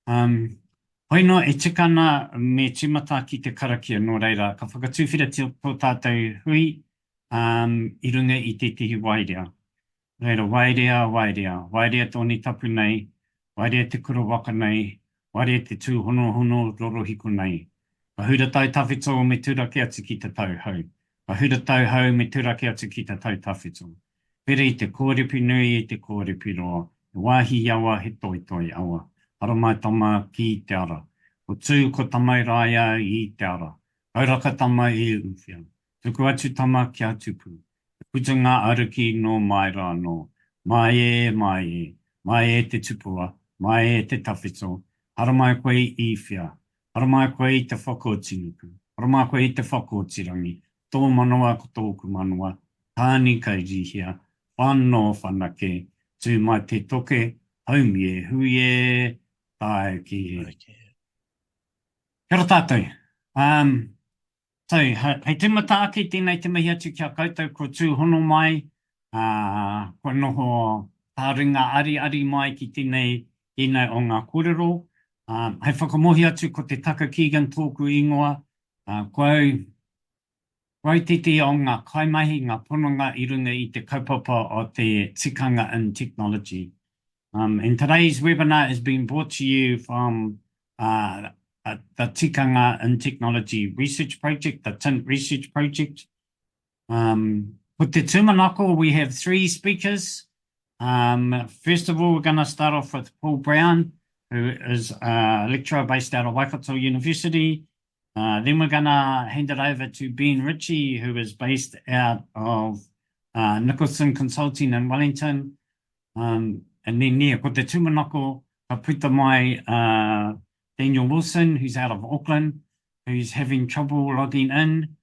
Hoi no e tikana me timata ki te karakia no reira. Ka whakatūwhira tō tātou hui i runga i te tihi wairea. Reira, wairea, wairea. Wairea tōni tapu nei. Wairea te kura waka nei. Wairea te tū hono hono rorohiko nei. Ka hura tau tawhito me tūraki atu ki te tau hau. Ka hura tau hau me tūraki atu ki te tau tawhito. Pere i te kōrepi nui i te kōrepi roa. E wāhi awa he toi toi awa. Ara mai tama ki te ara. Ko tū ko tamai rāia i te ara. Auraka tama i uwhia. Tuku atu tama ki atupu. Putunga aruki no mai rā no. Mai e, mai e. Mai e te tupua. Mai e te tawhito. Ara mai koe i whia. Ara mai koe i te whakōtinuku. Ara mai koe i te whakōtirangi. Tō manoa ko tōku manoa. Tāni kai rihia. Whanō whanake. Tū mai te toke. Haumi e hui e. Tae ki e. Kia ora tātou. Hei tīmata ake tēnei te mihi atu kia koutou ko tū hono mai. Ko noho tāringa ari mai ki tēnei o ngā kōrero. Hei whakamohi atu ko te Taka Keegan tōku ingoa. Koe te o ngā kaimahi, ngā pononga i runga i te kaupapa o te tikanga in technology. And today's webinar has been brought to you from the Tikanga in Technology Research Project, the TINT Research Project. With the tūmanako, we have 3 speakers. First of all, we're going to start off with Paul Brown, who is a lecturer based out of Waikato University. Then we're going to hand it over to Ben Ritchie, who is based out of Nicholson Consulting in Wellington. And then, ko te tūmanako, ka puta mai Daniel Wilson, who's out of Auckland, who's having trouble logging in,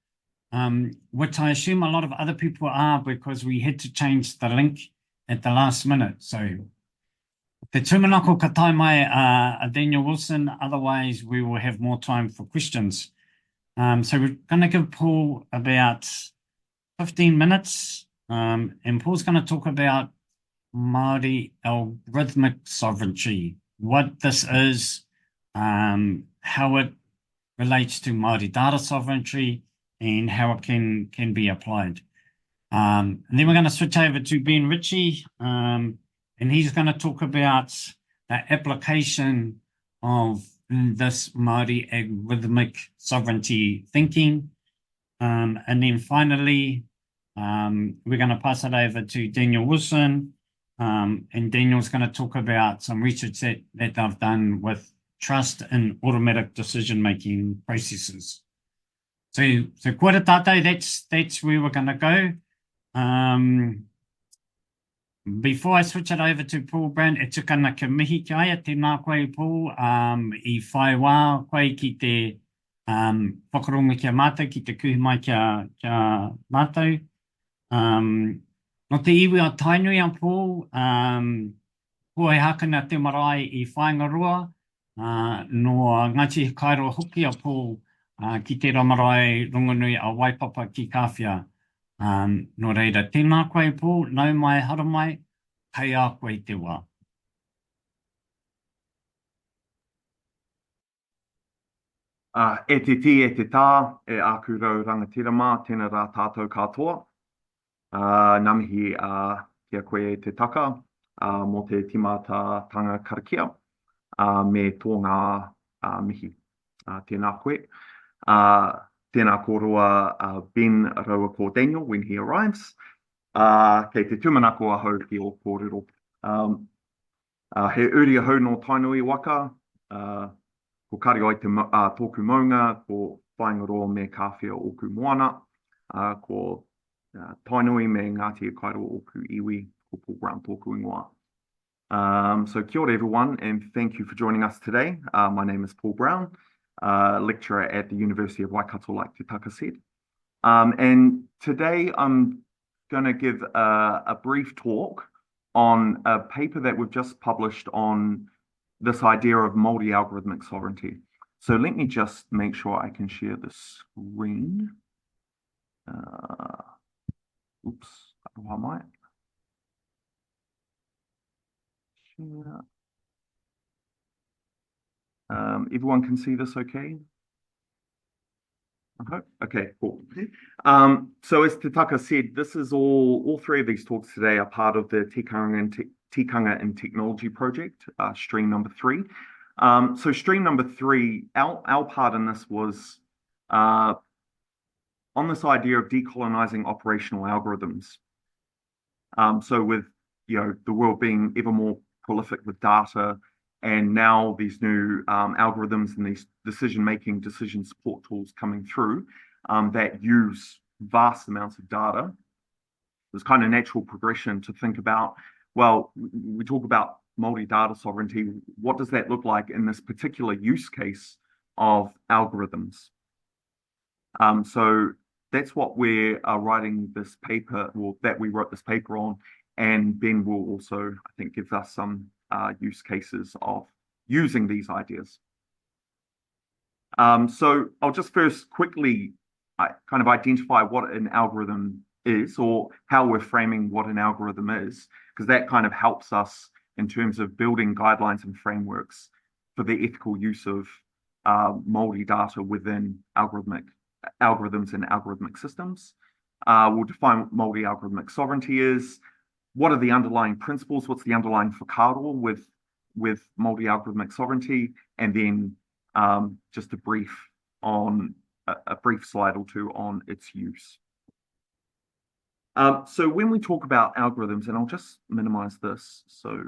which I assume a lot of other people are because we had to change the link at the last minute. So, te tūmanako ka tai mai Daniel Wilson, otherwise we will have more time for questions. So we're going to give Paul about 15 minutes, and Paul's going to talk about Māori algorithmic sovereignty, what this is, how it relates to Māori data sovereignty, and how it can be applied. And then we're going to switch over to Ben Ritchie, and he's going to talk about the application of this Māori algorithmic sovereignty thinking. And then finally, we're going to pass it over to Daniel Wilson, and Daniel's going to talk about some research that they've done with trust in automatic decision-making processes. So kua tātou, that's where we're going to go. Before I switch it over to Paul Brown, e tukana ka mihi ki aia, tēnā koe Paul, I whai wā koe ki te whakaronga kia mātou, ki te kuhi mai kia mātou. No te iwi a tainui a Paul, ko he hakana te marae I whaingaroa, no Ngāti Kairo hoki a Paul, ki te ramarai rongonui a Waipapa ki Kāwhia. No reira, tēnā koe Paul, nau mai hara mai, hei a koe te wā. E te ti, e te tā, e aku rau rangatirama, tēnā rā tātou katoa. Ngā mihi kia koe te taka, mō te timata tanga karakia, me tō ngā mihi. Tēnā koe. Tēnā kōrua Ben raua ko Daniel when he arrives. Kei te tūmanako a hau ki o kōrero. He uri a hau no tainui waka, ko kari ai te tōku maunga, ko whaingaroa me Kāwhia oku moana, ko tainui me Ngāti Kairo oku iwi, ko Paul Brown tōku ingoa. So kia ora everyone, and thank you for joining us today. My name is Paul Brown, lecturer at the University of Waikato, like Te Taka said. And today I'm going to give a brief talk on a paper that we've just published on this idea of Māori algorithmic sovereignty. So let me just make sure I can share the screen. Oops, I might. Share. Everyone can see this okay? I hope. Okay, cool. So as Taka said, this is all three of these talks today are part of the Tikanga and Technology project, stream number 3. So stream number 3, our part in this was on this idea of decolonizing operational algorithms. So with the world being ever more prolific with data, and now these new algorithms and these decision support tools coming through that use vast amounts of data, there's kind of natural progression to think about, well, we talk about multi-data sovereignty. What does that look like in this particular use case of algorithms? So that's what we're writing this paper, or that we wrote this paper on, and Ben will also, I think, give us some use cases of using these ideas. So I'll just first quickly kind of identify what an algorithm is, or how we're framing what an algorithm is, because that kind of helps us in terms of building guidelines and frameworks for the ethical use of multi-data within algorithms and algorithmic systems. We'll define what multi-algorithmic sovereignty is. What are the underlying principles? What's the underlying whakaaro with multi-algorithmic sovereignty? And then just a brief slide or two on its use. So when we talk about algorithms, and I'll just minimize this so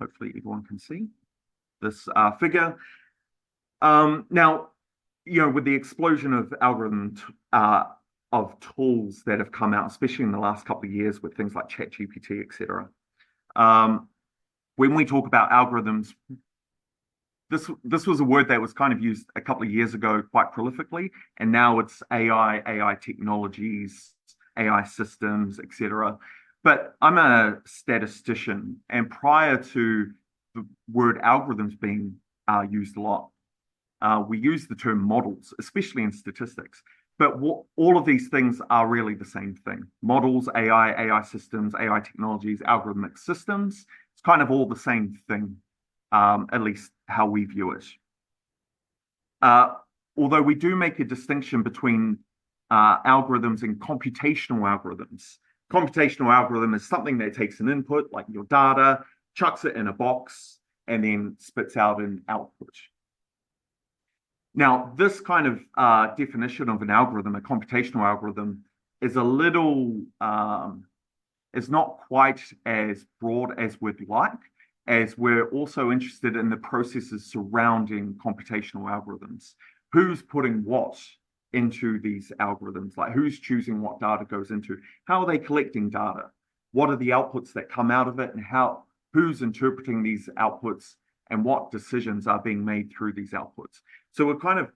hopefully everyone can see this figure. Now, with the explosion of algorithms, of tools that have come out, especially in the last couple of years with things like ChatGPT, etc. When we talk about algorithms, this was a word that was kind of used a couple of years ago quite prolifically, and now it's AI technologies, AI systems, etc. But I'm a statistician, and prior to the word algorithms being used a lot, we use the term models, especially in statistics. But all of these things are really the same thing. Models, AI systems, AI technologies, algorithmic systems. It's kind of all the same thing, at least how we view it. Although we do make a distinction between algorithms and computational algorithms. Computational algorithm is something that takes an input, like your data, chucks it in a box, and then spits out an output. Now, this kind of definition of an algorithm, a computational algorithm, is a little, is not quite as broad as we'd like, as we're also interested in the processes surrounding computational algorithms. Who's putting what into these algorithms? Like, who's choosing what data goes into? How are they collecting data? What are the outputs that come out of it, and who's interpreting these outputs, and what decisions are being made through these outputs? So we're kind of,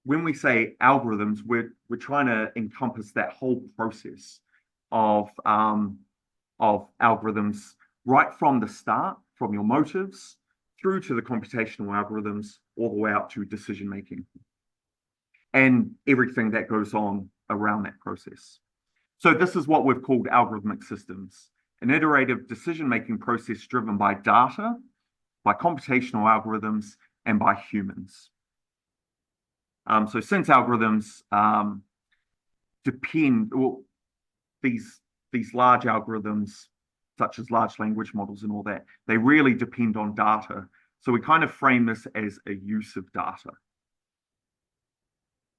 when we say algorithms, we're trying to encompass that whole process of algorithms right from the start, from your motives through to the computational algorithms, all the way out to decision making and everything that goes on around that process. So this is what we've called algorithmic systems, an iterative decision-making process driven by data, by computational algorithms, and by humans. So since algorithms depend, well, these large algorithms, such as large language models and all that, they really depend on data. So we kind of frame this as a use of data.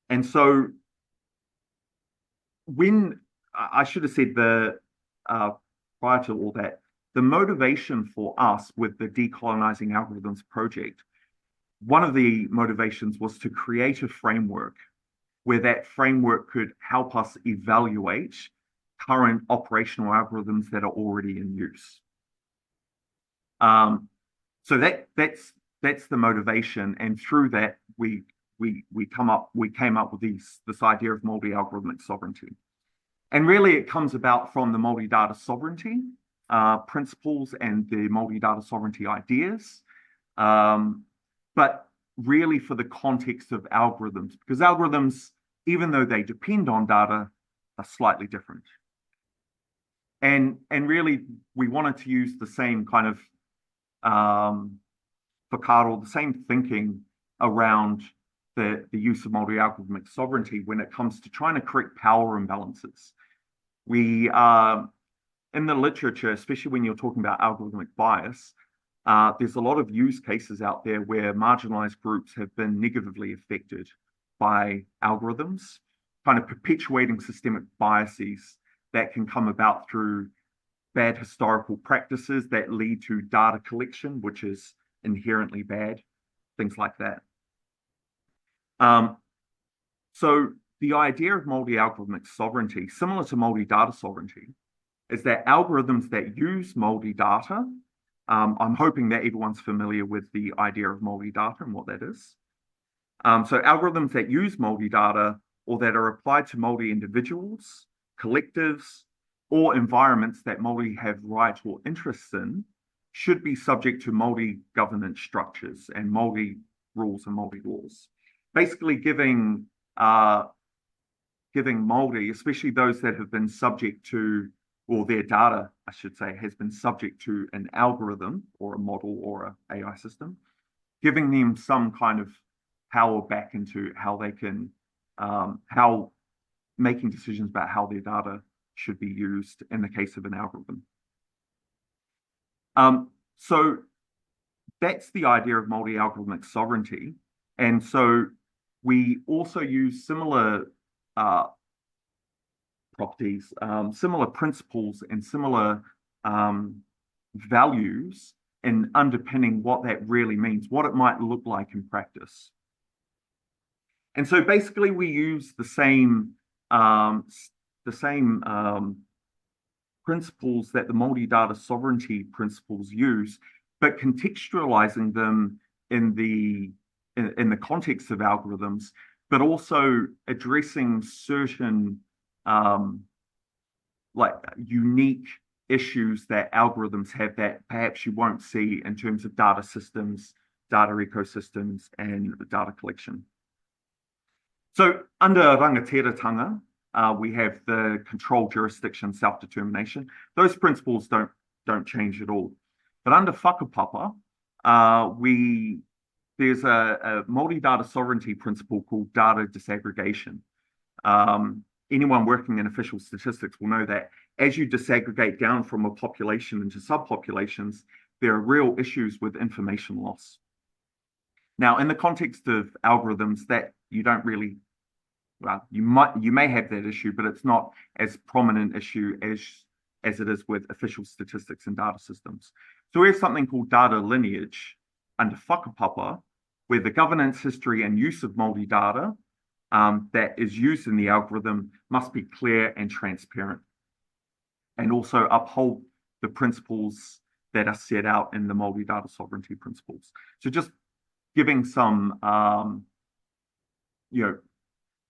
And so when I should have said prior to all that, the motivation for us with the Decolonizing Algorithms project, one of the motivations was to create a framework where that framework could help us evaluate current operational algorithms that are already in use. So that's the motivation, and through that we came up with this idea of multi-algorithmic sovereignty. And really it comes about from the multi-data sovereignty principles and the multi-data sovereignty ideas, but really for the context of algorithms, because algorithms, even though they depend on data, are slightly different. And really we wanted to use the same kind of whakaaro, the same thinking around the use of Māori algorithmic sovereignty when it comes to trying to correct power imbalances. We in the literature, especially when you're talking about algorithmic bias, there's a lot of use cases out there where marginalized groups have been negatively affected by algorithms, kind of perpetuating systemic biases that can come about through bad historical practices that lead to data collection, which is inherently bad, things like that. So the idea of Māori algorithmic sovereignty, similar to Māori data sovereignty, is that algorithms that use Māori data, I'm hoping that everyone's familiar with the idea of Māori data and what that is. So algorithms that use Māori data or that are applied to Māori individuals, collectives, or environments that Māori have right or interests in should be subject to Māori governance structures and Māori rules and Māori laws. Basically giving Māori, especially those that have been subject to, or their data, I should say, has been subject to an algorithm or a model or an AI system, giving them some kind of power back into how they can, how making decisions about how their data should be used in the case of an algorithm. So that's the idea of Māori algorithmic sovereignty. And so we also use similar properties, similar principles and similar values in underpinning what that really means, what it might look like in practice. And so basically we use the same principles that the Māori data sovereignty principles use, but contextualizing them in the context of algorithms, but also addressing certain like unique issues that algorithms have that perhaps you won't see in terms of data systems, data ecosystems, and data collection. So under rangatiratanga, we have the control, jurisdiction, self-determination. Those principles don't change at all. But under whakapapa, there's a Māori data sovereignty principle called data disaggregation. Anyone working in official statistics will know that as you disaggregate down from a population into subpopulations, there are real issues with information loss. Now, in the context of algorithms, that you don't really, well, you may have that issue, but it's not as prominent issue as it is with official statistics and data systems. So we have something called data lineage under whakapapa, where the governance, history, and use of Māori data that is used in the algorithm must be clear and transparent, and also uphold the principles that are set out in the Māori data sovereignty principles. So just giving some,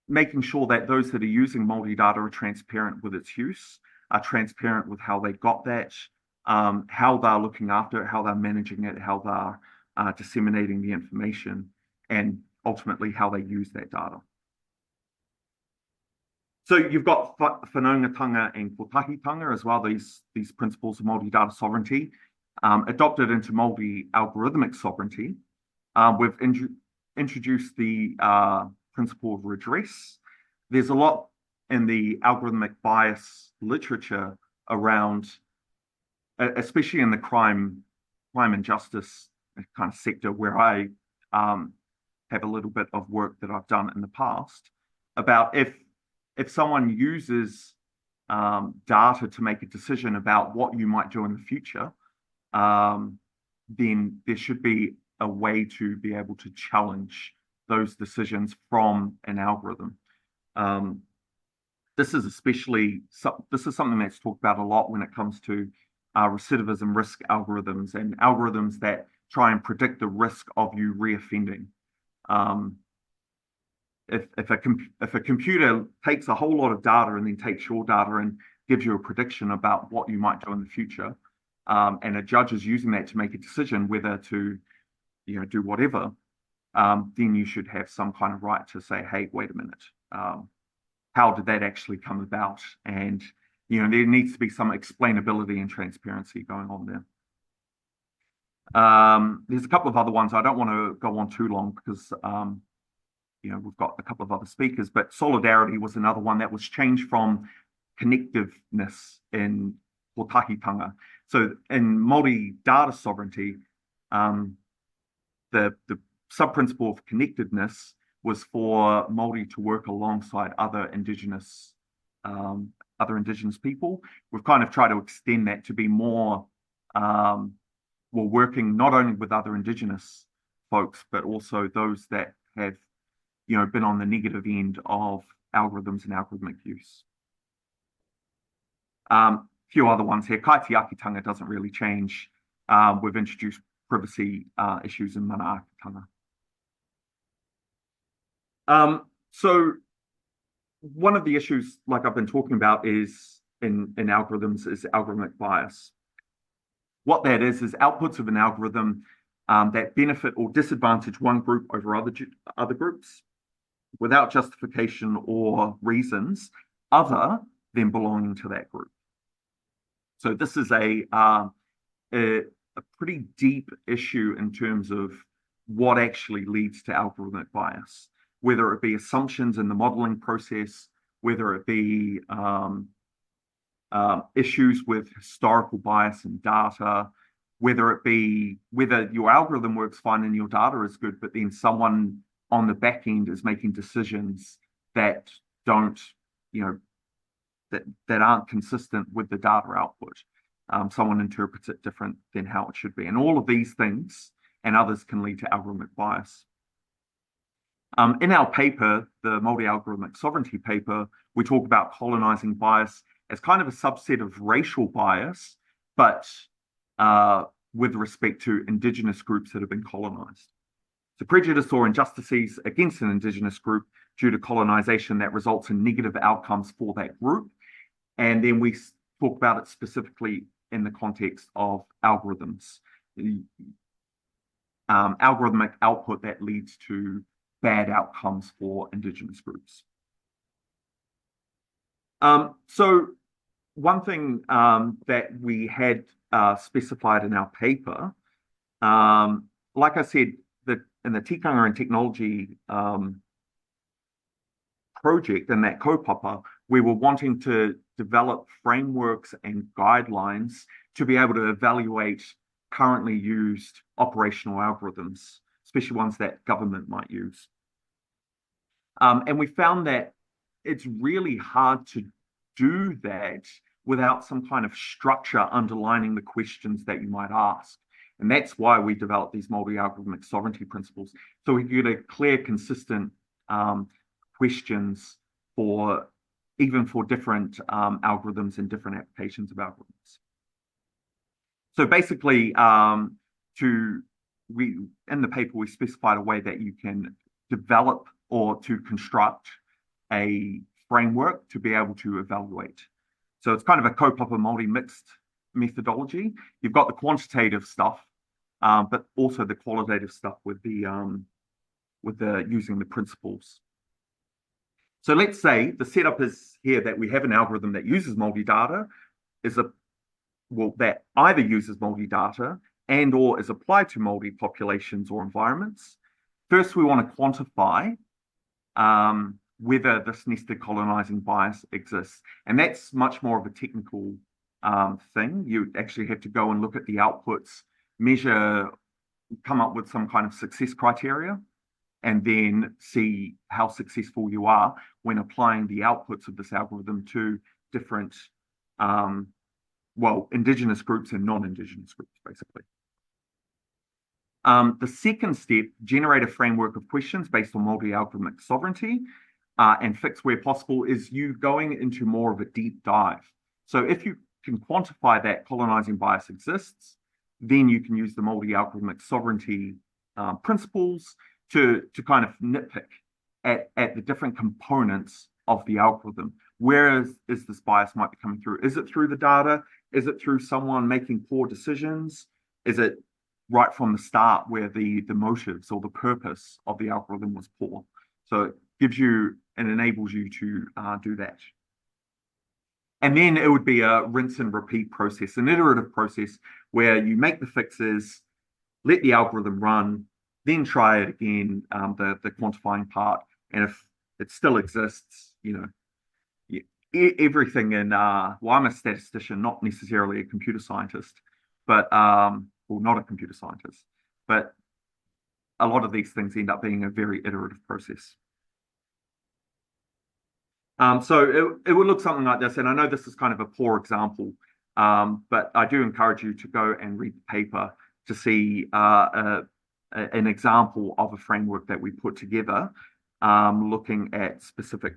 making sure that those that are using Māori data are transparent with its use, are transparent with how they got that, how they're looking after it, how they're managing it, how they're disseminating the information, and ultimately how they use that data. So you've got whanaungatanga and kotahitanga as well, these principles of Māori data sovereignty, adopted into Māori algorithmic sovereignty. We've introduced the principle of redress. There's a lot in the algorithmic bias literature around, especially in the crime and justice kind of sector, where I have a little bit of work that I've done in the past, about if someone uses data to make a decision about what you might do in the future, then there should be a way to be able to challenge those decisions from an algorithm. This is something that's talked about a lot when it comes to recidivism risk algorithms and algorithms that try and predict the risk of you reoffending. If a computer takes a whole lot of data and then takes your data and gives you a prediction about what you might do in the future, and a judge is using that to make a decision whether to do whatever, then you should have some kind of right to say, hey, wait a minute, how did that actually come about? And there needs to be some explainability and transparency going on there. There's a couple of other ones. I don't want to go on too long because we've got a couple of other speakers, but solidarity was another one that was changed from connectiveness in Tikanga. So in Māori data sovereignty, the sub-principle of connectedness was for Māori to work alongside other Indigenous people. We've kind of tried to extend that to be more, we're working not only with other Indigenous folks, but also those that have, been on the negative end of algorithms and algorithmic use. Few other ones here. Kaitiakitanga doesn't really change. We've introduced privacy issues in Manaakitanga. So one of the issues, like I've been talking about, is in algorithms is algorithmic bias. What that is outputs of an algorithm that benefit or disadvantage one group over other groups without justification or reasons other than belonging to that group. So this is a pretty deep issue in terms of what actually leads to algorithmic bias, whether it be assumptions in the modeling process, whether it be issues with historical bias in data, whether your algorithm works fine and your data is good, but then someone on the back end is making decisions that don't, that aren't consistent with the data output. Someone interprets it different than how it should be. And all of these things and others can lead to algorithmic bias. In our paper, the Māori Algorithmic Sovereignty paper, we talk about colonizing bias as kind of a subset of racial bias, but with respect to Indigenous groups that have been colonized. So prejudice or injustices against an Indigenous group due to colonization that results in negative outcomes for that group. And then we talk about it specifically in the context of algorithms. Algorithmic output that leads to bad outcomes for Indigenous groups. So one thing that we had specified in our paper, like I said, that in the Tikanga and Technology project, in that kaupapa, we were wanting to develop frameworks and guidelines to be able to evaluate currently used operational algorithms, especially ones that government might use. And we found that it's really hard to do that without some kind of structure underlining the questions that you might ask. And that's why we developed these Māori algorithmic sovereignty principles. So we get a clear, consistent questions even for different algorithms and different applications of algorithms. So basically, in the paper, we specified a way that you can develop or to construct a framework to be able to evaluate. So it's kind of a kaupapa Māori mixed methodology. You've got the quantitative stuff, but also the qualitative stuff with the using the principles. So let's say the setup is here that we have an algorithm that uses multi-data, that either uses multi-data and or is applied to multi-populations or environments. First, we want to quantify whether this nested colonizing bias exists. And that's much more of a technical thing. You actually have to go and look at the outputs, measure, come up with some kind of success criteria, and then see how successful you are when applying the outputs of this algorithm to different, Indigenous groups and non-Indigenous groups, basically. The second step, generate a framework of questions based on multi-algorithmic sovereignty and fix where possible, is you going into more of a deep dive. So if you can quantify that colonizing bias exists, then you can use the multi-algorithmic sovereignty principles to kind of nitpick at the different components of the algorithm. Where is this bias might be coming through? Is it through the data? Is it through someone making poor decisions? Is it right from the start where the motives or the purpose of the algorithm was poor? So it gives you and enables you to do that. And then it would be a rinse and repeat process, an iterative process where you make the fixes, let the algorithm run, then try it again, the quantifying part. And if it still exists, everything in, well, I'm a statistician, not necessarily a computer scientist, but, well, not a computer scientist, but a lot of these things end up being a very iterative process. So it would look something like this, and I know this is kind of a poor example, but I do encourage you to go and read the paper to see an example of a framework that we put together, looking at specific,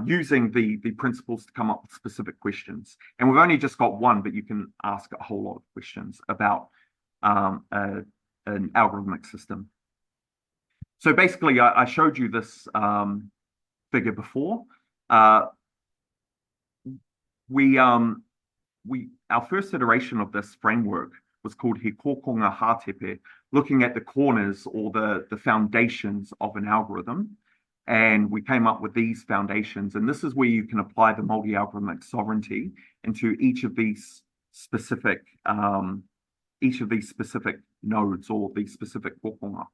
using the principles to come up with specific questions. And we've only just got one, but you can ask a whole lot of questions about an algorithmic system. So basically, I showed you this figure before. Our first iteration of this framework was called He Kokonga Hātepe, looking at the corners or the foundations of an algorithm. And we came up with these foundations. And this is where you can apply the multi-algorithmic sovereignty into each of these specific nodes or these specific kokonga.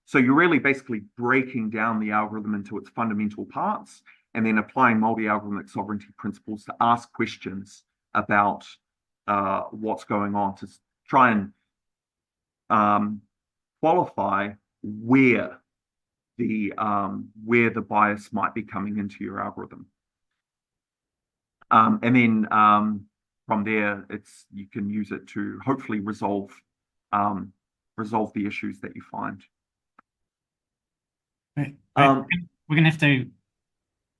So you're really basically breaking down the algorithm into its fundamental parts and then applying multi-algorithmic sovereignty principles to ask questions about what's going on, to try and qualify where the bias might be coming into your algorithm. And then from there, you can use it to hopefully resolve the issues that you find. We're going to have to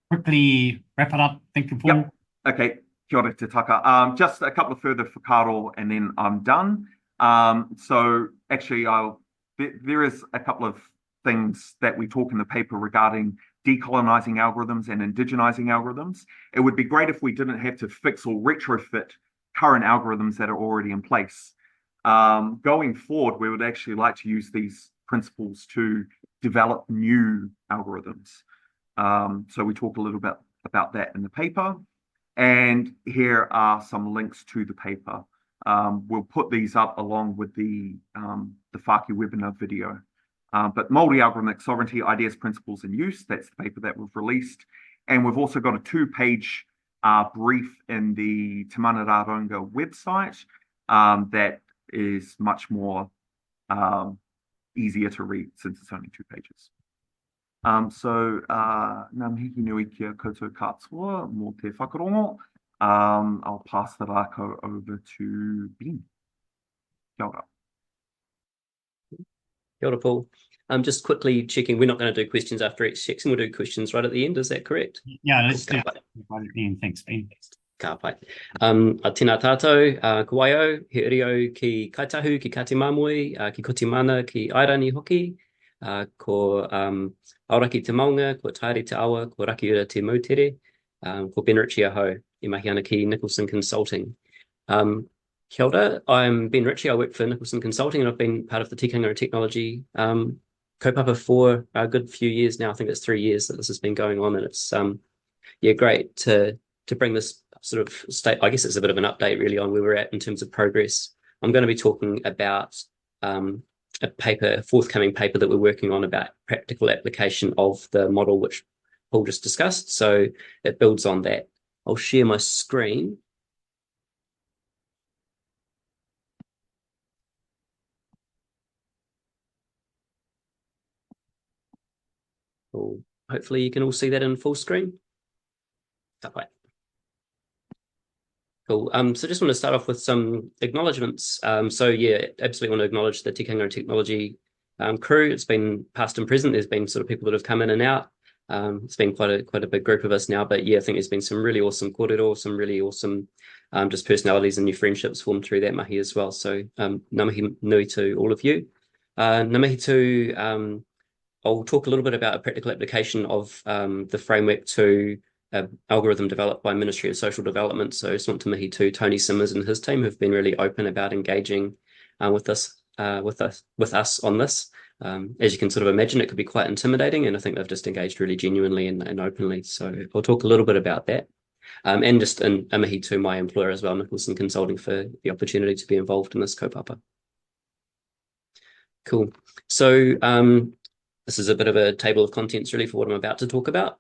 quickly wrap it up. Thank you, Paul. Yep. Okay. Kia ora te taka. Just a couple of further whakaaro and then I'm done. So actually, there is a couple of things that we talk in the paper regarding decolonizing algorithms and indigenizing algorithms. It would be great if we didn't have to fix or retrofit current algorithms that are already in place. Going forward, we would actually like to use these principles to develop new algorithms. So we talk a little bit about that in the paper. And here are some links to the paper. We'll put these up along with the Whāki webinar video. But multi-algorithmic sovereignty, ideas, principles, and use, that's the paper that we've released. And we've also got a 2-page brief in the Te Mana Rāronga website that is much more easier to read since it's only 2 pages. So, ngā mihi nui kia koutou katoa mō te whakarongo. I'll pass the rākau over to Ben. Kia ora. Kia ora, Paul. Just quickly checking, we're not going to do questions after each section. We'll do questions right at the end. Is that correct? Yeah, let's do that right at the end. Thanks, Ben. Ka pai. A tēnā tātou, ka waio, he irio ki kaitahu, ki kate mamoi, ki koti mana, ki airani hoki, ko auraki te maunga, ko tairi te awa, ko raki ura te mautere, ko Ben Ritchie aho, I mahi ana ki Nicholson Consulting. Kia ora, I'm Ben Ritchie. I work for Nicholson Consulting and I've been part of the Tikanga Technology kaupapa for a good few years now. I think it's 3 years that this has been going on, and it's great to bring this sort of state. I guess it's a bit of an update really on where we're at in terms of progress. I'm going to be talking about a forthcoming paper that we're working on about practical application of the model which Paul just discussed. So it builds on that. I'll share my screen. Cool. Hopefully you can all see that in full screen. Okay. Cool. So just want to start off with some acknowledgements. So yeah, absolutely want to acknowledge the Tikanga Technology crew. It's been past and present. There's been sort of people that have come in and out. It's been quite a big group of us now, but yeah, I think there's been some really awesome kōrero, some really awesome just personalities and new friendships formed through that mahi as well. So ngā mihi nui to all of you. Ngā mihi to I'll talk a little bit about a practical application of the framework to algorithm developed by Ministry of Social Development. So it's not to mihi to Tony Simmers and his team who've been really open about engaging with us on this. As you can sort of imagine, it could be quite intimidating, and I think they've just engaged really genuinely and openly. So I'll talk a little bit about that. And just a mihi to my employer as well, Nicholson Consulting, for the opportunity to be involved in this kaupapa. Cool. So this is a bit of a table of contents really for what I'm about to talk about.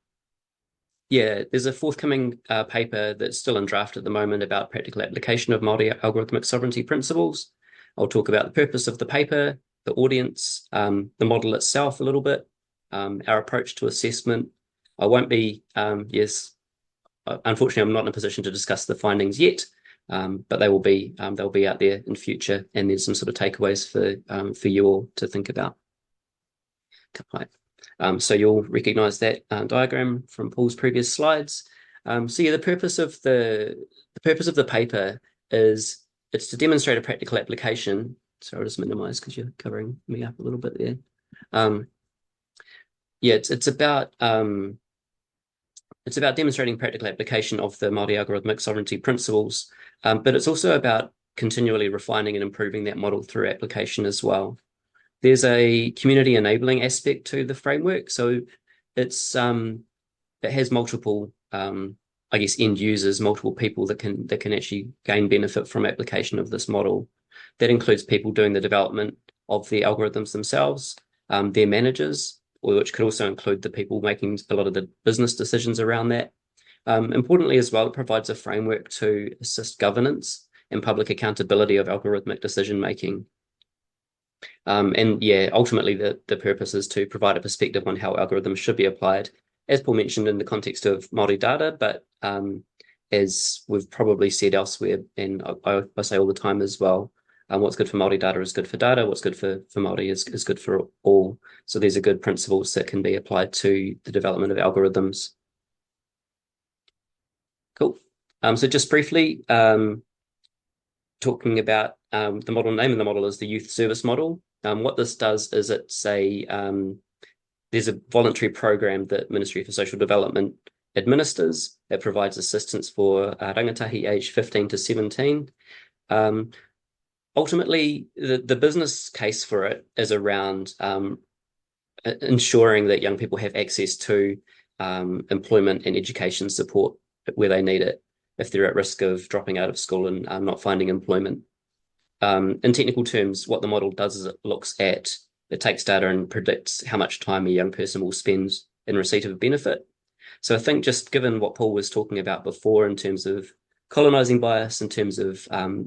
Yeah, there's a forthcoming paper that's still in draft at the moment about practical application of Māori algorithmic sovereignty principles. I'll talk about the purpose of the paper, the audience, the model itself a little bit, our approach to assessment. I won't be, unfortunately, I'm not in a position to discuss the findings yet, but they'll be out there in future, and there's some sort of takeaways for you all to think about. Right. So you'll recognize that diagram from Paul's previous slides. So yeah, the purpose of the paper is it's to demonstrate a practical application. Sorry, I'll just minimize because you're covering me up a little bit there. Yeah, it's about demonstrating practical application of the Māori algorithmic sovereignty principles, but it's also about continually refining and improving that model through application as well. There's a community enabling aspect to the framework, so it has multiple, I guess, end users, multiple people that can actually gain benefit from application of this model. That includes people doing the development of the algorithms themselves, their managers, which could also include the people making a lot of the business decisions around that. Importantly as well, it provides a framework to assist governance and public accountability of algorithmic decision making. And yeah, ultimately the purpose is to provide a perspective on how algorithms should be applied, as Paul mentioned, in the context of Māori data, but as we've probably said elsewhere, and I say all the time as well, what's good for Māori data is good for data, what's good for Māori is good for all. So these are good principles that can be applied to the development of algorithms. Cool. So just briefly, talking about the model name, and the model is the Youth Service Model. What this does is there's a voluntary program that Ministry for Social Development administers that provides assistance for rangatahi aged 15 to 17. Ultimately, the business case for it is around ensuring that young people have access to employment and education support where they need it, if they're at risk of dropping out of school and not finding employment. In technical terms, what the model does is it takes data and predicts how much time a young person will spend in receipt of a benefit. So I think just given what Paul was talking about before in terms of colonizing bias, in terms of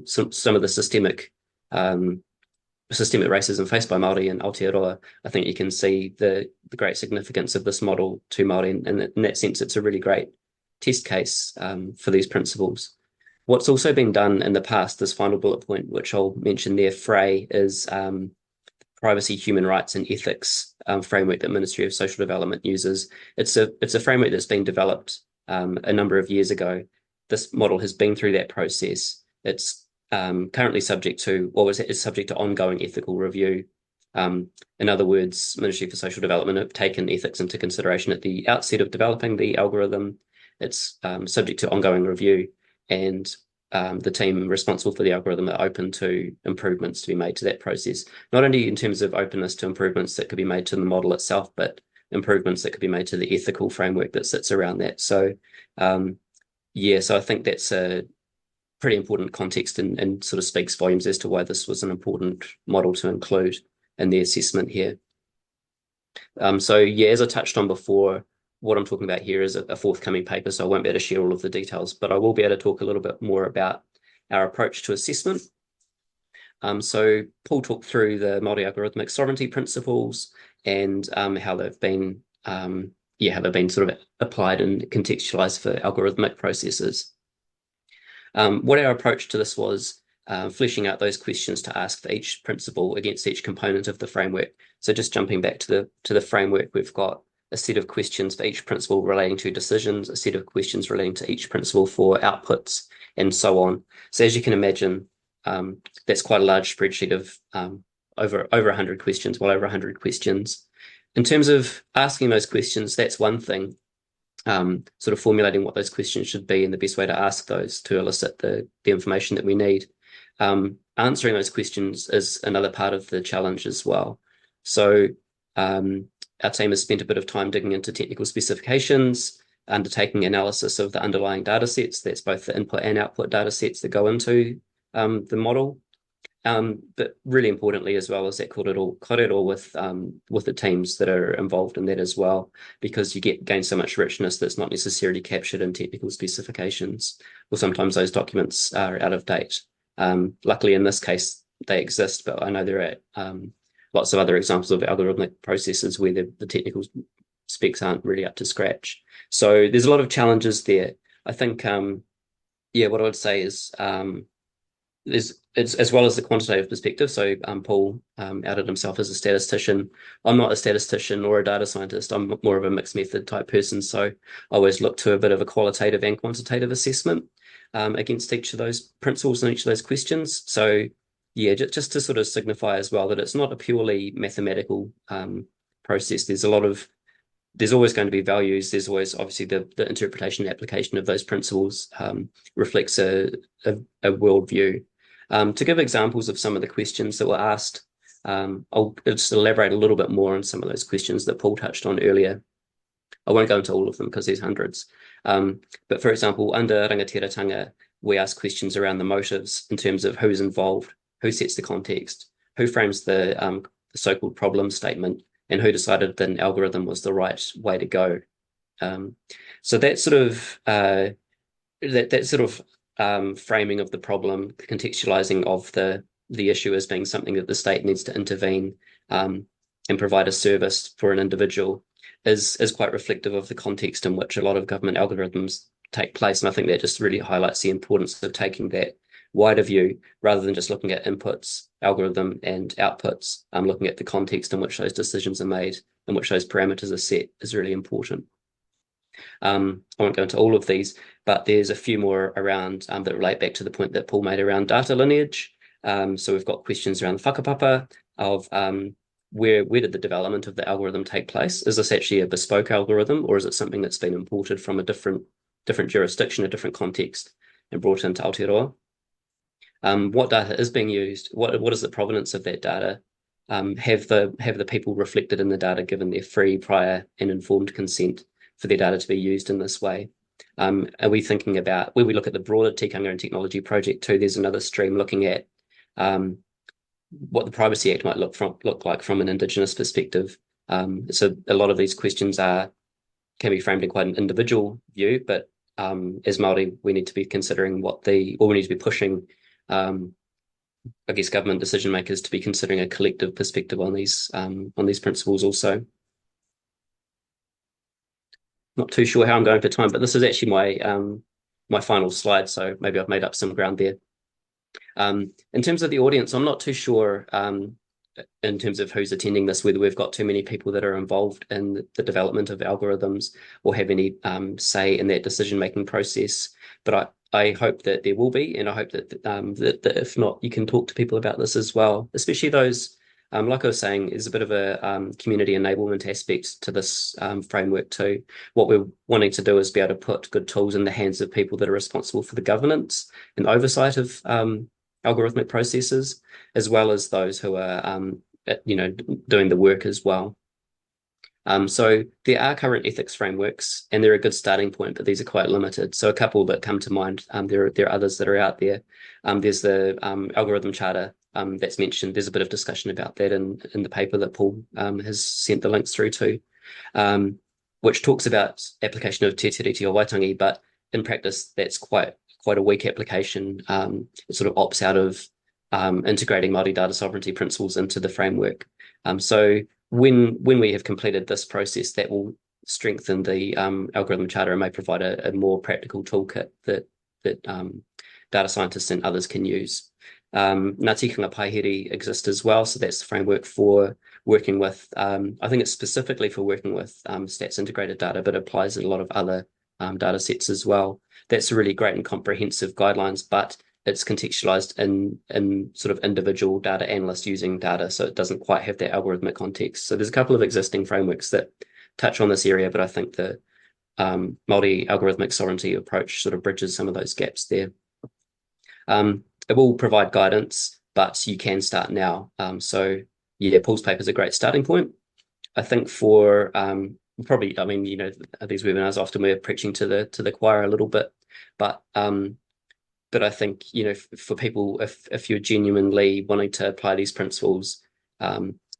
some of the systemic racism faced by Māori in Aotearoa, I think you can see the great significance of this model to Māori, and in that sense, it's a really great test case for these principles. What's also been done in the past, this final bullet point, which I'll mention there, FRAE, is privacy, human rights and ethics framework that Ministry of Social Development uses. It's a framework that's been developed a number of years ago. This model has been through that process. It's currently subject to ongoing ethical review. In other words, Ministry for Social Development have taken ethics into consideration at the outset of developing the algorithm. It's subject to ongoing review, and the team responsible for the algorithm are open to improvements to be made to that process, not only in terms of openness to improvements that could be made to the model itself, but improvements that could be made to the ethical framework that sits around that. So so I think that's a pretty important context and sort of speaks volumes as to why this was an important model to include in the assessment here. So yeah, as I touched on before, what I'm talking about here is a forthcoming paper, so I won't be able to share all of the details, but I will be able to talk a little bit more about our approach to assessment. So Paul talked through the Māori algorithmic sovereignty principles and how they've been sort of applied and contextualized for algorithmic processes. What our approach to this was, fleshing out those questions to ask for each principle against each component of the framework. So just jumping back to the framework, we've got a set of questions for each principle relating to decisions, a set of questions relating to each principle for outputs, and so on. So as you can imagine, that's quite a large spreadsheet of over 100 questions, well over 100 questions. In terms of asking those questions, that's one thing, sort of formulating what those questions should be and the best way to ask those to elicit the information that we need. Answering those questions is another part of the challenge as well. So our team has spent a bit of time digging into technical specifications, undertaking analysis of the underlying data sets. That's both the input and output data sets that go into the model. But really importantly as well is that kōrero with the teams that are involved in that as well, because you gain so much richness that's not necessarily captured in technical specifications, or sometimes those documents are out of date. Luckily in this case they exist, but I know there are lots of other examples of algorithmic processes where the technical specs aren't really up to scratch. So there's a lot of challenges there. I think what I would say is it's as well as the quantitative perspective. So Paul outed himself as a statistician. I'm not a statistician or a data scientist. I'm more of a mixed method type person. So I always look to a bit of a qualitative and quantitative assessment against each of those principles and each of those questions. So yeah, just to sort of signify as well that it's not a purely mathematical process. There's always going to be values. There's always obviously the interpretation and application of those principles reflects a worldview. To give examples of some of the questions that were asked, I'll just elaborate a little bit more on some of those questions that Paul touched on earlier. I won't go into all of them because there's hundreds. But for example, under rangatiratanga, we ask questions around the motives in terms of who's involved, who sets the context, who frames the so-called problem statement, and who decided that an algorithm was the right way to go. So that sort of framing of the problem, the contextualizing of the issue as being something that the state needs to intervene and provide a service for an individual is quite reflective of the context in which a lot of government algorithms take place. And I think that just really highlights the importance of taking that wider view rather than just looking at inputs, algorithm and outputs. Looking at the context in which those decisions are made, in which those parameters are set is really important. I won't go into all of these, but there's a few more around that relate back to the point that Paul made around data lineage. So we've got questions around the whakapapa of where did the development of the algorithm take place? Is this actually a bespoke algorithm, or is it something that's been imported from a different jurisdiction, a different context, and brought into Aotearoa? What data is being used? What is the provenance of that data? Have the people reflected in the data given their free, prior, and informed consent for their data to be used in this way? Are we thinking about, when we look at the broader Tikanga and Technology project too, there's another stream looking at what the Privacy Act might look like from an Indigenous perspective. So a lot of these questions can be framed in quite an individual view, but as Māori, we need to be considering we need to be pushing I guess government decision makers to be considering a collective perspective on these principles also. Not too sure how I'm going for time, but this is actually my final slide, so maybe I've made up some ground there. In terms of the audience, I'm not too sure in terms of who's attending this, whether we've got too many people that are involved in the development of algorithms or have any say in that decision-making process. But I hope that there will be, and I hope that if not, you can talk to people about this as well, especially those, like I was saying, there's a bit of a community enablement aspect to this framework too. What we're wanting to do is be able to put good tools in the hands of people that are responsible for the governance and oversight of algorithmic processes, as well as those who are, doing the work as well. So there are current ethics frameworks, and they're a good starting point, but these are quite limited. So a couple that come to mind, there are others that are out there. There's the algorithm charter that's mentioned. There's a bit of discussion about that in the paper that Paul has sent the links through to, which talks about application of Te Tiriti o Waitangi, but in practice, that's quite a weak application. It sort of opts out of integrating Māori data sovereignty principles into the framework. So when we have completed this process, that will strengthen the algorithm charter and may provide a more practical toolkit that data scientists and others can use. Ngā tikanga paihiri exist as well, so that's the framework for working with, I think it's specifically for working with stats integrated data, but applies to a lot of other data sets as well. That's really great and comprehensive guidelines, but it's contextualized in sort of individual data analysts using data, so it doesn't quite have that algorithmic context. So there's a couple of existing frameworks that touch on this area, but I think the Māori algorithmic sovereignty approach sort of bridges some of those gaps there. It will provide guidance, but you can start now. So yeah, Paul's paper is a great starting point. I think for probably, I mean, these webinars often we're preaching to the choir a little bit, but But I think, for people, if you're genuinely wanting to apply these principles,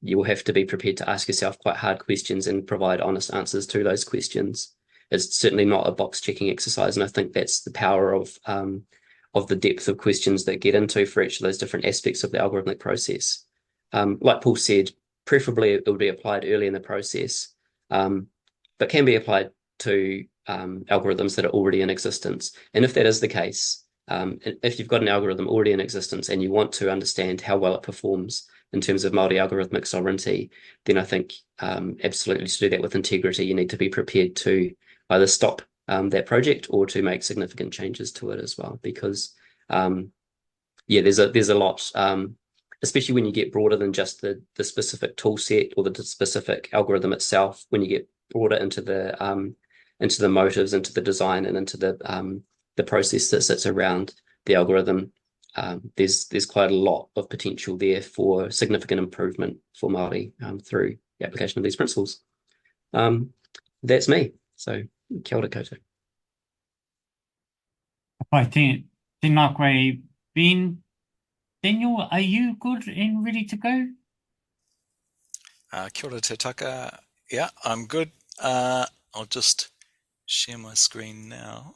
you will have to be prepared to ask yourself quite hard questions and provide honest answers to those questions. It's certainly not a box checking exercise, and I think that's the power of the depth of questions that get into for each of those different aspects of the algorithmic process. Like Paul said, preferably it will be applied early in the process, but can be applied to algorithms that are already in existence. And if that is the case, if you've got an algorithm already in existence and you want to understand how well it performs in terms of Māori algorithmic sovereignty, then I think absolutely to do that with integrity, you need to be prepared to either stop that project or to make significant changes to it as well. Because there's a lot, especially when you get broader than just the specific tool set or the specific algorithm itself. When you get broader into the motives, into the design, and into the process that sits around the algorithm, there's quite a lot of potential there for significant improvement for Māori through the application of these principles. That's me. So kia ora koutou. Pai, tēnā koe, Ben. Daniel, are you good and ready to go? Kia ora te taka. Yeah, I'm good. I'll just share my screen now.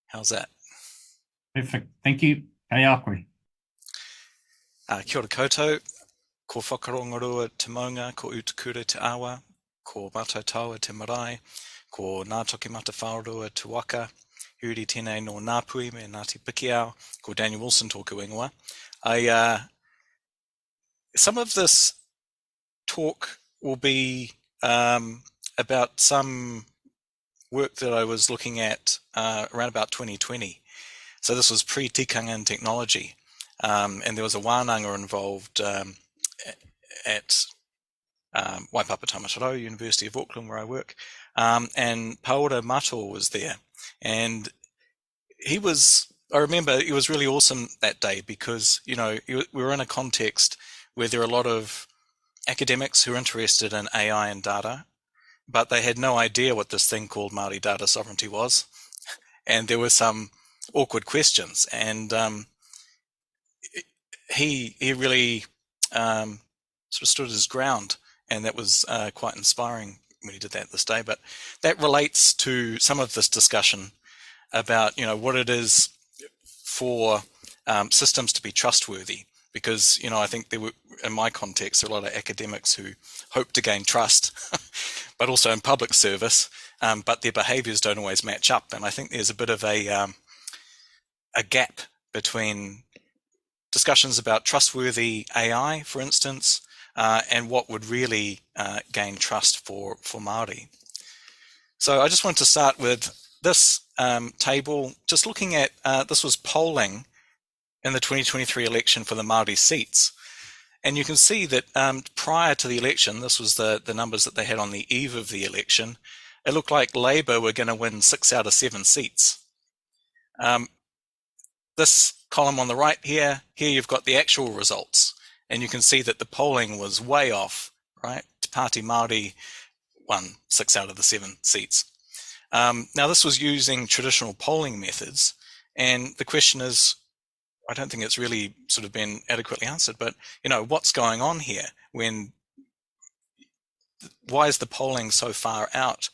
How's that? Perfect. Thank you. Kei a koe. Kia ora koutou. Ko whakarongarua te maunga, ko utukura te awa, ko mātautaua te marae, ko ngā toki mata whāorua te waka, huri tēnei no Ngāpui me Ngāti Pikiao, ko Daniel Wilson tōku ingoa. Some of this talk will be about some work that I was looking at around about 2020. So this was pre-Tikanga and technology, and there was a wānanga involved at Waipapa Tamatarau, University of Auckland, where I work, and Paora Mato was there. And I remember it was really awesome that day because, we were in a context where there are a lot of academics who are interested in AI and data, but they had no idea what this thing called Māori data sovereignty was. And there were some awkward questions. And he really sort of stood his ground, and that was quite inspiring when he did that this day. But that relates to some of this discussion about, what it is for systems to be trustworthy. Because, I think there were, in my context, there were a lot of academics who hope to gain trust, but also in public service, but their behaviours don't always match up. And I think there's a bit of a gap between discussions about trustworthy AI, for instance, and what would really gain trust for Māori. So I just want to start with this table, just looking at, this was polling in the 2023 election for the Māori seats. And you can see that prior to the election, this was the numbers that they had on the eve of the election, it looked like Labour were going to win 6 out of 7 seats. This column on the right here you've got the actual results. And you can see that the polling was way off, right? Te Pāti Māori won 6 out of the 7 seats. Now, this was using traditional polling methods. And the question is, I don't think it's really sort of been adequately answered, but, what's going on here? Why is the polling so far out?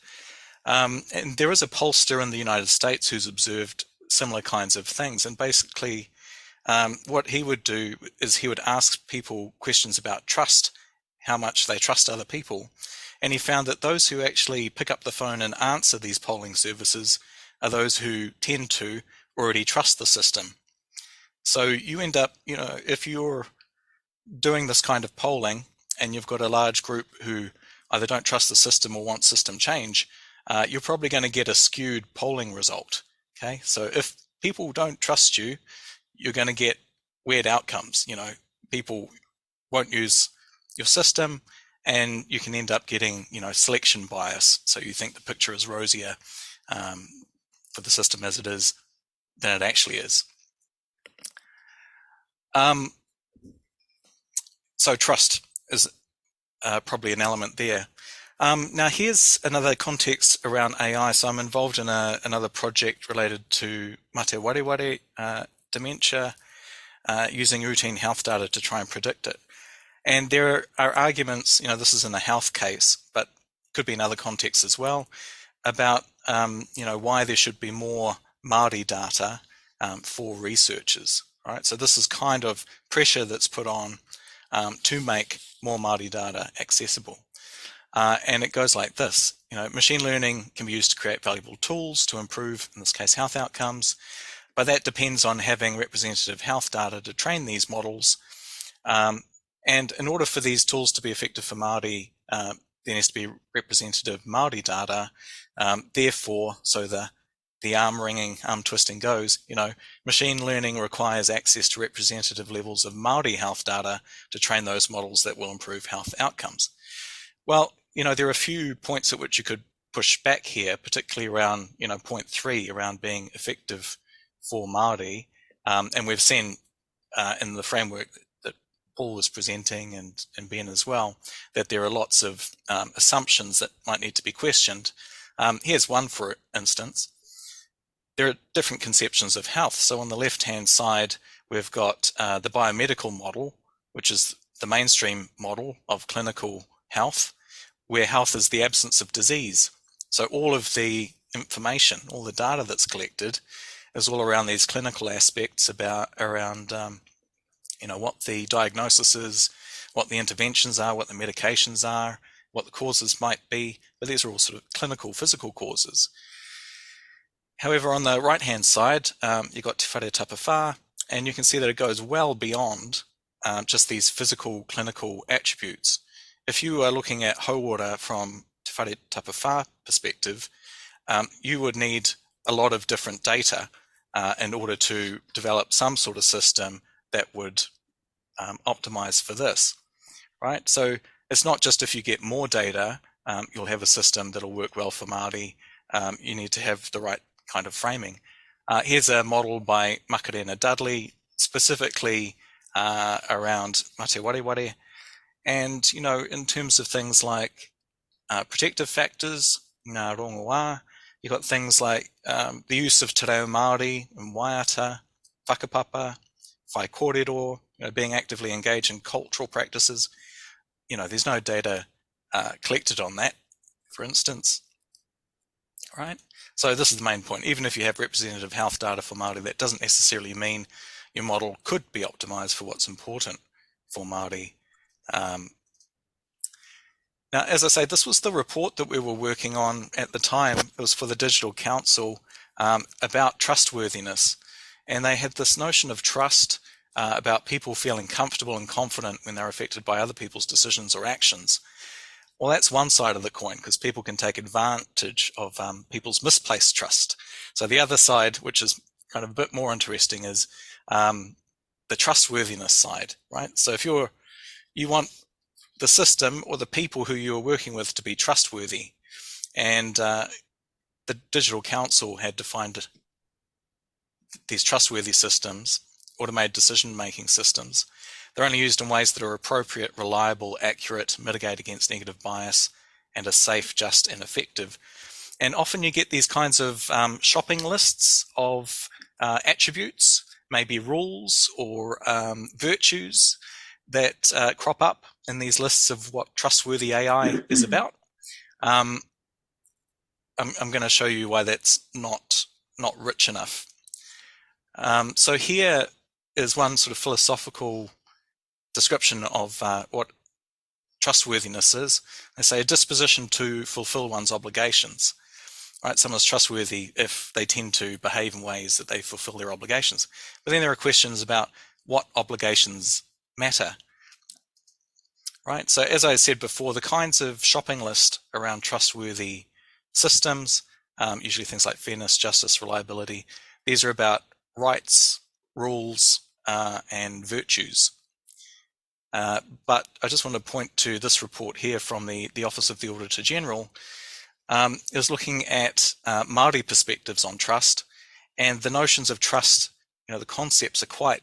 And there is a pollster in the United States who's observed similar kinds of things. And basically, what he would do is he would ask people questions about trust, how much they trust other people. And he found that those who actually pick up the phone and answer these polling services are those who tend to already trust the system. So you end up, if you're doing this kind of polling and you've got a large group who either don't trust the system or want system change, you're probably going to get a skewed polling result. Okay, so if people don't trust you, you're going to get weird outcomes. People won't use your system, and you can end up getting, selection bias. So you think the picture is rosier for the system as it is than it actually is. So trust is probably an element there. Now here's another context around AI. So I'm involved in another project related to mate wareware dementia, using routine health data to try and predict it. And there are arguments, this is in a health case, but could be in other contexts as well, about why there should be more Māori data for researchers, right? So this is kind of pressure that's put on to make more Māori data accessible. And it goes like this. Machine learning can be used to create valuable tools to improve, in this case, health outcomes, but that depends on having representative health data to train these models. And in order for these tools to be effective for Māori, there needs to be representative Māori data. Therefore, so the arm wringing, arm twisting goes, machine learning requires access to representative levels of Māori health data to train those models that will improve health outcomes. Well, there are a few points at which you could push back here, particularly around, point 3, around being effective for Māori. And we've seen in the framework that Paul was presenting and Ben as well, that there are lots of assumptions that might need to be questioned. Here's one, for instance. There are different conceptions of health. So on the left-hand side, we've got the biomedical model, which is the mainstream model of clinical health, where health is the absence of disease. So all of the information, all the data that's collected is all around these clinical aspects around what the diagnosis is, what the interventions are, what the medications are, what the causes might be, but these are all sort of clinical, physical causes. However, on the right-hand side, you've got Te Whare Tapawhā, and you can see that it goes well beyond just these physical, clinical attributes. If you are looking at hauora from Te Whare Tapawhā perspective, you would need a lot of different data in order to develop some sort of system that would optimize for this, right? So it's not just if you get more data, you'll have a system that'll work well for Māori. You need to have the right kind of framing. Here's a model by Makarena Dudley, specifically around mate wareware. And, in terms of things like protective factors, ngā rongoā, you've got things like the use of te reo Māori and waiata, whakapapa, whai kōrero, being actively engaged in cultural practices. There's no data collected on that, for instance, right? So this is the main point. Even if you have representative health data for Māori, that doesn't necessarily mean your model could be optimized for what's important for Māori. Now, as I say, this was the report that we were working on at the time. It was for the Digital Council about trustworthiness. And they had this notion of trust about people feeling comfortable and confident when they're affected by other people's decisions or actions. Well, that's one side of the coin, because people can take advantage of people's misplaced trust. So the other side, which is kind of a bit more interesting, is the trustworthiness side, right? So if you want the system or the people who you're working with to be trustworthy, and the Digital Council had defined these trustworthy systems, automated decision-making systems. They're only used in ways that are appropriate, reliable, accurate, mitigate against negative bias, and are safe, just, and effective. And often you get these kinds of shopping lists of attributes, maybe rules or virtues that crop up in these lists of what trustworthy AI is about. I'm going to show you why that's not rich enough. So here is one sort of philosophical description of what trustworthiness is. They say a disposition to fulfill one's obligations. Right, someone's trustworthy if they tend to behave in ways that they fulfill their obligations. But then there are questions about what obligations matter. Right, so as I said before, the kinds of shopping list around trustworthy systems, usually things like fairness, justice, reliability, these are about rights, rules, and virtues. But I just want to point to this report here from the Office of the Auditor General. Is looking at Māori perspectives on trust, and the notions of trust, the concepts are quite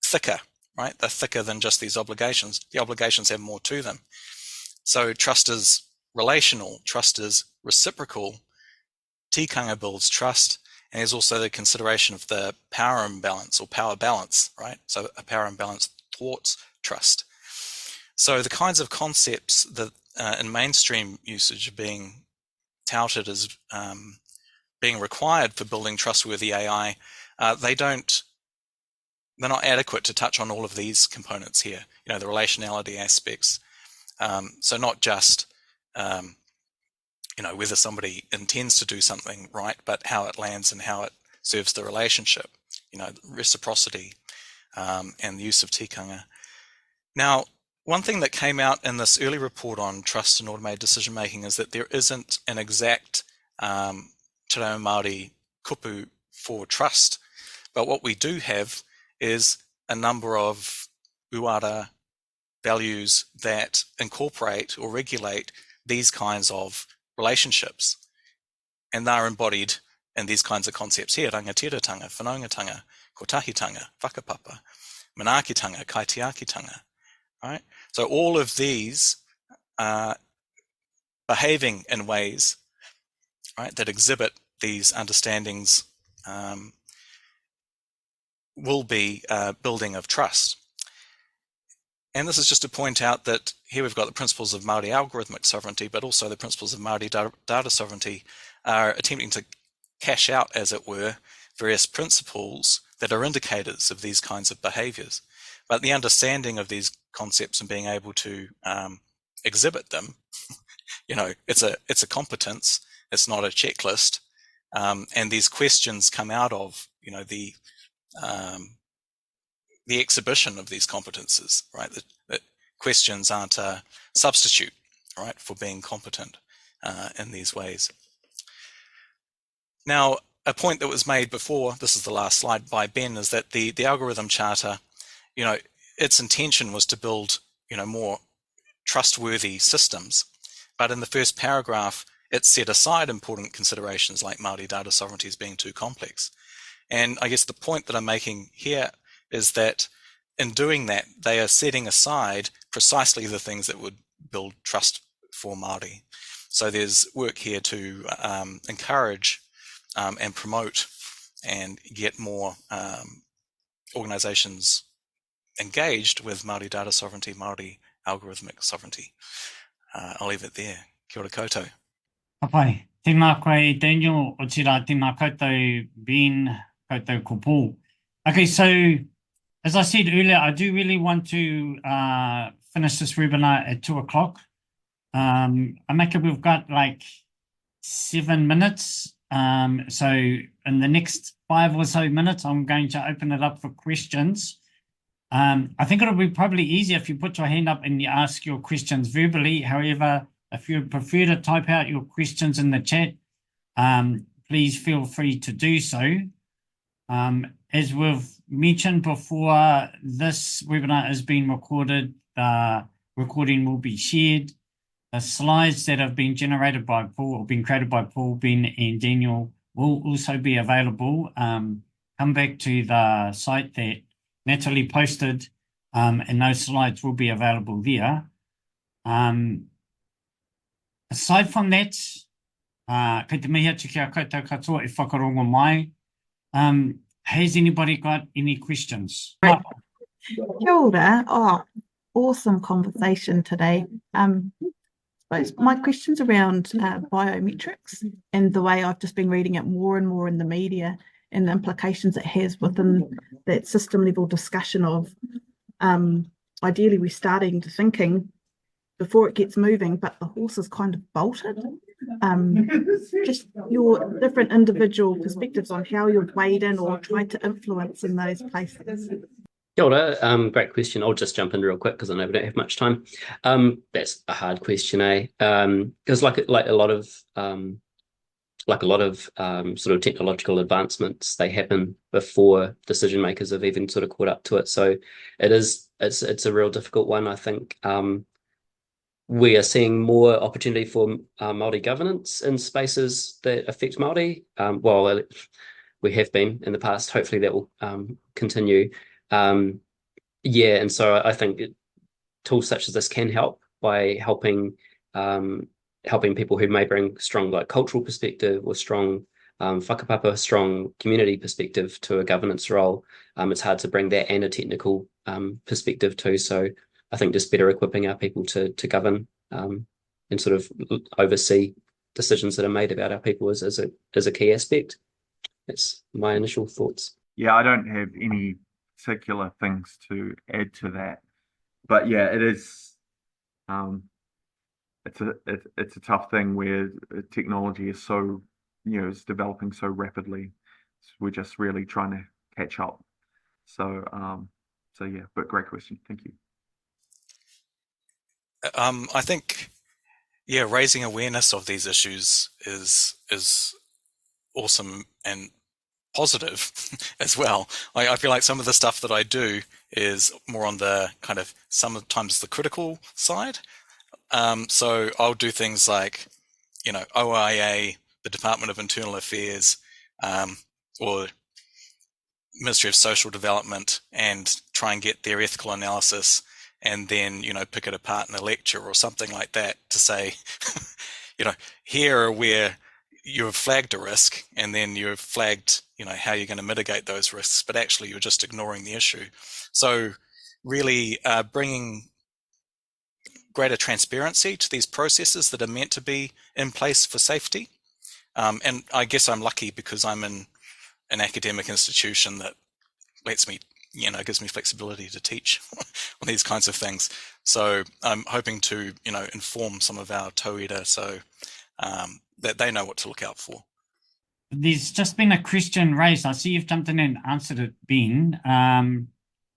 thicker, right? They're thicker than just these obligations. The obligations have more to them. So trust is relational, trust is reciprocal. Tikanga builds trust, and there's also the consideration of the power imbalance or power balance, right? So a power imbalance thwarts trust. So the kinds of concepts that in mainstream usage are being touted as being required for building trustworthy AI, they're not adequate to touch on all of these components here. You know, the relationality aspects. So not just you know, whether somebody intends to do something right, but how it lands and how it serves the relationship. You know, reciprocity and the use of tikanga. Now, one thing that came out in this early report on trust and automated decision making is that there isn't an exact Te Reo Māori kupu for trust, but what we do have is a number of uara values that incorporate or regulate these kinds of relationships, and they're embodied in these kinds of concepts here: rangatiratanga, whanaungatanga, kotahitanga, whakapapa, manaakitanga, kaitiakitanga. Right? So all of these behaving in ways, right, that exhibit these understandings will be building of trust. And this is just to point out that here we've got the principles of Māori algorithmic sovereignty, but also the principles of Māori data sovereignty are attempting to cash out, as it were, various principles that are indicators of these kinds of behaviors. But the understanding of these concepts and being able to exhibit them, you know, it's a competence. It's not a checklist. And these questions come out of, you know, the exhibition of these competences, right? That questions aren't a substitute, right, for being competent in these ways. Now, a point that was made before, this is the last slide, by Ben, is that the algorithm charter, you know, its intention was to build, you know, more trustworthy systems. But in the first paragraph, it set aside important considerations like Māori data sovereignty as being too complex. And I guess the point that I'm making here is that in doing that, they are setting aside precisely the things that would build trust for Māori. So there's work here to encourage and promote and get more organizations engaged with Māori data sovereignty, Māori algorithmic sovereignty. I'll leave it there. Kia ora koutou. Apai, tēnā koe Daniel, o tira tēnā koutou Ben, koutou kopo. Okay, so as I said earlier, I do really want to finish this webinar at 2 o'clock. I make it, we've got like 7 minutes. So in the next 5 or so minutes, I'm going to open it up for questions. I think it'll be probably easier if you put your hand up and you ask your questions verbally. However, if you prefer to type out your questions in the chat, please feel free to do so. As we've mentioned before, this webinar is being recorded. The recording will be shared. The slides that have been generated by Paul or been created by Paul, Ben, and Daniel will also be available. Come back to the site that Natalie posted, and those slides will be available there. Aside from that, kei te mihi atu kia koutou katoa e whakarongo mai. Has anybody got any questions? Kia ora. Oh, awesome conversation today. My question's around biometrics and the way I've just been reading it more and more in the media and the implications it has within that system level discussion of ideally we're starting to thinking before it gets moving, but the horse is kind of bolted. Just your different individual perspectives on how you've weighed in or tried to influence in those places. Kia ora, great question. I'll just jump in real quick because I know we don't have much time. That's a hard question, eh? Because like a lot of sort of technological advancements, they happen before decision makers have even sort of caught up to it. So it's a real difficult one. I think we are seeing more opportunity for Māori governance in spaces that affect Māori. Well, we have been in the past. Hopefully that will continue. Yeah, and so I think tools such as this can help by helping helping people who may bring strong like cultural perspective or strong whakapapa, strong community perspective to a governance role. It's hard to bring that and a technical perspective too. So I think just better equipping our people to govern and sort of oversee decisions that are made about our people is a key aspect. That's my initial thoughts. Yeah, I don't have any particular things to add to that, but yeah, it is. It's a tough thing where technology is so, it's developing so rapidly. So we're just really trying to catch up. So yeah, but great question. Thank you. I think, yeah, raising awareness of these issues is awesome and positive as well. I feel like some of the stuff that I do is more on the kind of sometimes the critical side. So I'll do things like, OIA, the Department of Internal Affairs, or Ministry of Social Development, and try and get their ethical analysis, and then, pick it apart in a lecture or something like that to say, here are where you've flagged a risk, and then you've flagged, how you're going to mitigate those risks, but actually you're just ignoring the issue. So really bringing greater transparency to these processes that are meant to be in place for safety. And I guess I'm lucky because I'm in an academic institution that lets me, gives me flexibility to teach on these kinds of things. So I'm hoping to, inform some of our tauira so that they know what to look out for. There's just been a question raised. I see you've jumped in and answered it, Ben.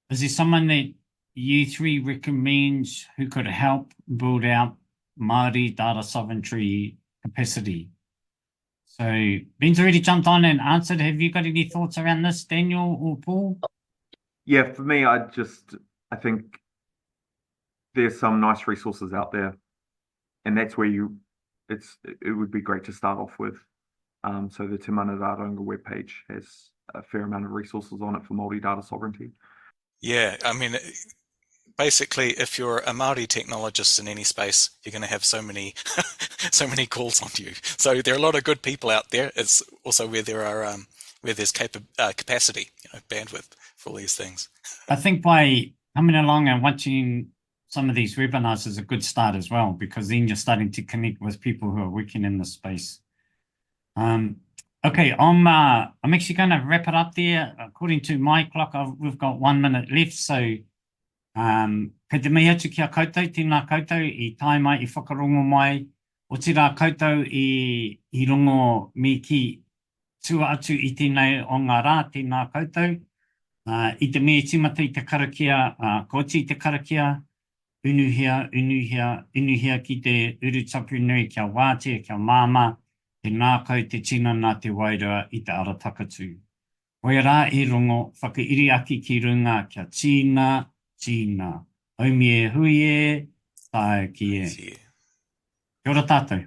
Is there someone that you three recommend who could help build out Māori data sovereignty capacity? So Ben's already jumped on and answered. Have you got any thoughts around this, Daniel or Paul? Yeah, for me, I think there's some nice resources out there, and that's where it would be great to start off with. So the Te Mana Rārangi webpage has a fair amount of resources on it for Māori data sovereignty. Yeah, I mean, basically, if you're a Māori technologist in any space, you're going to have so many calls on you. So there are a lot of good people out there. It's also where there's capacity, bandwidth for all these things. I think by coming along and watching some of these webinars is a good start as well, because then you're starting to connect with people who are working in the space. Okay, I'm actually going to wrap it up there. According to my clock, we've got 1 minute left, so kei te mihi atu ki a koutou, tēnā koutou, I tae mai, I whakarongo mai, o te rā koutou I rongo me ki tua atu I tēnei o ngā rā, tēnā koutou. I te mea timata I te karakia, koti I te karakia, unuhia ki te urutapu nui kia wātea, kia māma, te nākau, te tina nā te wairua I te ara takatū. Hoi rā e rongo, whakairi aki ki runga kia tīna. Haumi e hui e, tae ki e. Kia ora tātou.